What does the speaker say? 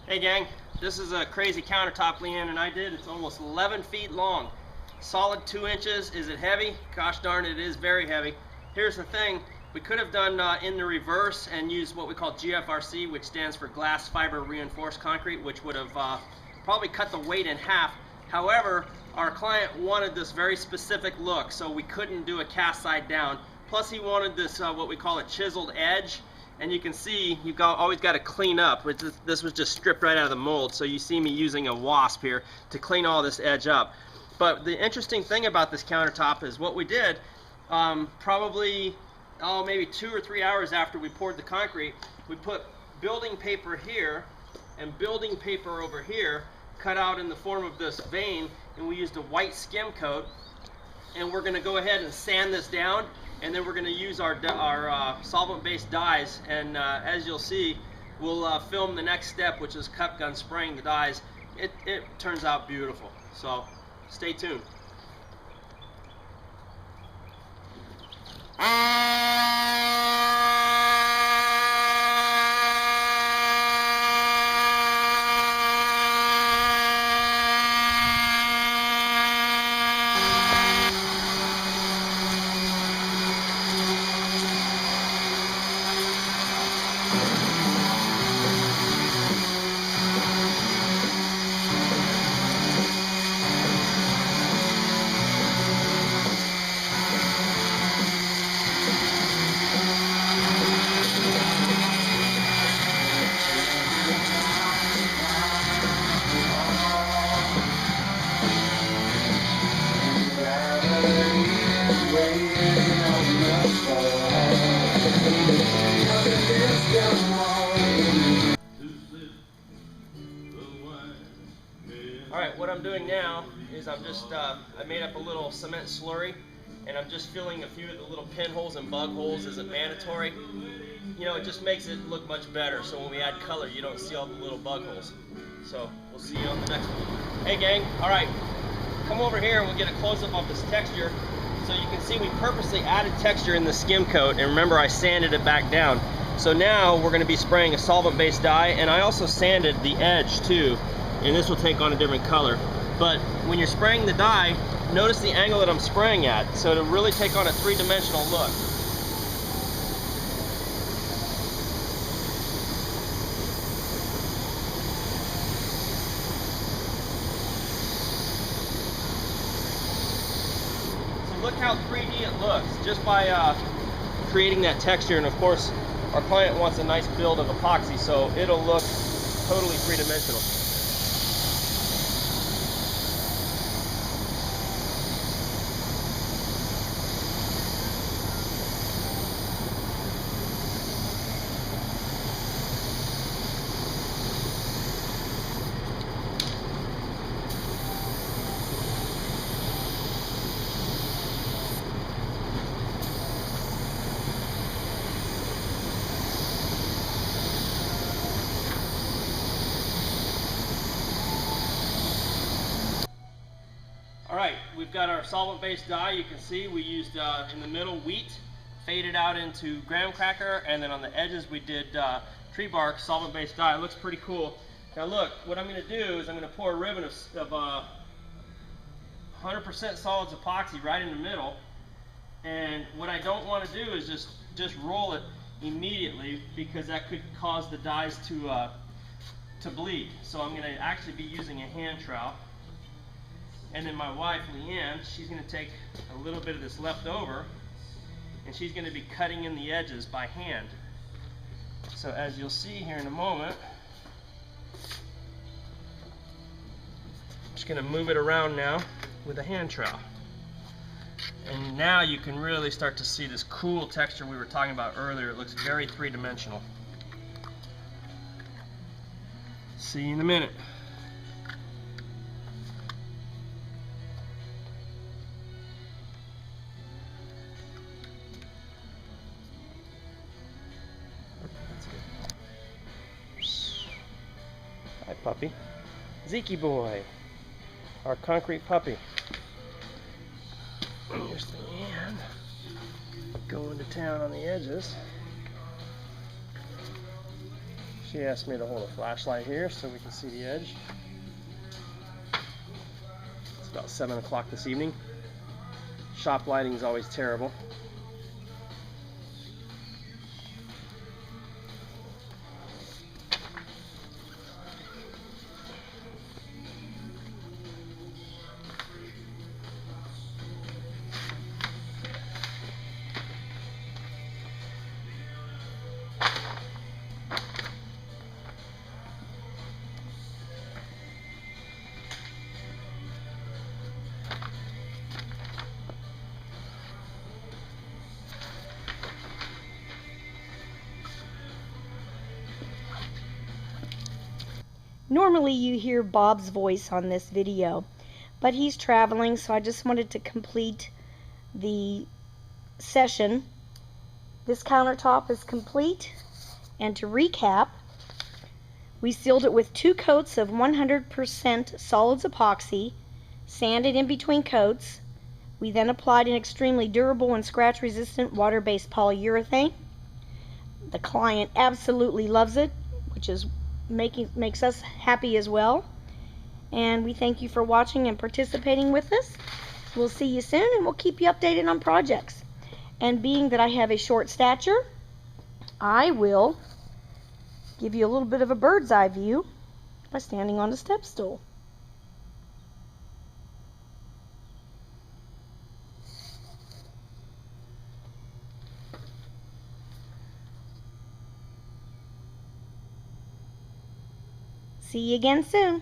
Hey gang, this is a crazy countertop Leanne and I did. It's almost 11 feet long. Solid 2 inches. Is it heavy? Gosh darn it, it is very heavy. Here's the thing, we could have done in the reverse and used what we call GFRC, which stands for glass fiber reinforced concrete, which would have probably cut the weight in half. However, our client wanted this very specific look, so we couldn't do a cast side down. Plus he wanted this what we call a chiseled edge. And you can see you've always got to clean up. This was just stripped right out of the mold, so you see me using a wasp here to clean all this edge up. But the interesting thing about this countertop is what we did, probably maybe 2 or 3 hours after we poured the concrete, we put building paper here and building paper over here, cut out in the form of this vein, and we used a white skim coat. And we're going to go ahead and sand this down, and then we're going to use our solvent-based dyes, and as you'll see, we'll film the next step, which is cup gun spraying the dyes. It turns out beautiful, so stay tuned. Alright, what I'm doing now is I'm just, I made up a little cement slurry, and I'm just filling a few of the little pinholes and bug holes. Isn't mandatory. You know, it just makes it look much better, so when we add color you don't see all the little bug holes. So, we'll see you on the next one. Hey gang, alright, come over here and we'll get a close-up of this texture. So you can see we purposely added texture in the skim coat, and remember I sanded it back down. So now we're going to be spraying a solvent-based dye, and I also sanded the edge too, and this will take on a different color. But when you're spraying the dye, notice the angle that I'm spraying at, so to really take on a three-dimensional look. Look how 3D it looks just by creating that texture. And of course our client wants a nice build of epoxy, so it'll look totally three-dimensional. Alright, we've got our solvent-based dye. You can see we used in the middle wheat, faded out into graham cracker, and then on the edges we did tree bark solvent-based dye. It looks pretty cool. Now look, what I'm going to do is I'm going to pour a ribbon of 100% solids epoxy right in the middle, and what I don't want to do is just roll it immediately, because that could cause the dyes to bleed. So I'm going to actually be using a hand trowel. And then my wife, Leanne, she's going to take a little bit of this left over, and she's going to be cutting in the edges by hand. So as you'll see here in a moment, I'm just going to move it around now with a hand trowel. And now you can really start to see this cool texture we were talking about earlier. It looks very three-dimensional. See you in a minute. puppy, Zeke boy, our concrete puppy. Here's Leanne going to town on the edges. She asked me to hold a flashlight here so we can see the edge. It's about 7 o'clock this evening. Shop lighting is always terrible. Normally you hear Bob's voice on this video, but he's traveling, so I just wanted to complete the session. This countertop is complete, and to recap, we sealed it with 2 coats of 100% solids epoxy, sanded in between coats. We then applied an extremely durable and scratch-resistant water-based polyurethane. The client absolutely loves it, which is makes us happy as well. And we thank you for watching and participating with us. We'll see you soon, and we'll keep you updated on projects. And being that I have a short stature, I will give you a little bit of a bird's eye view by standing on a step stool. See you again soon.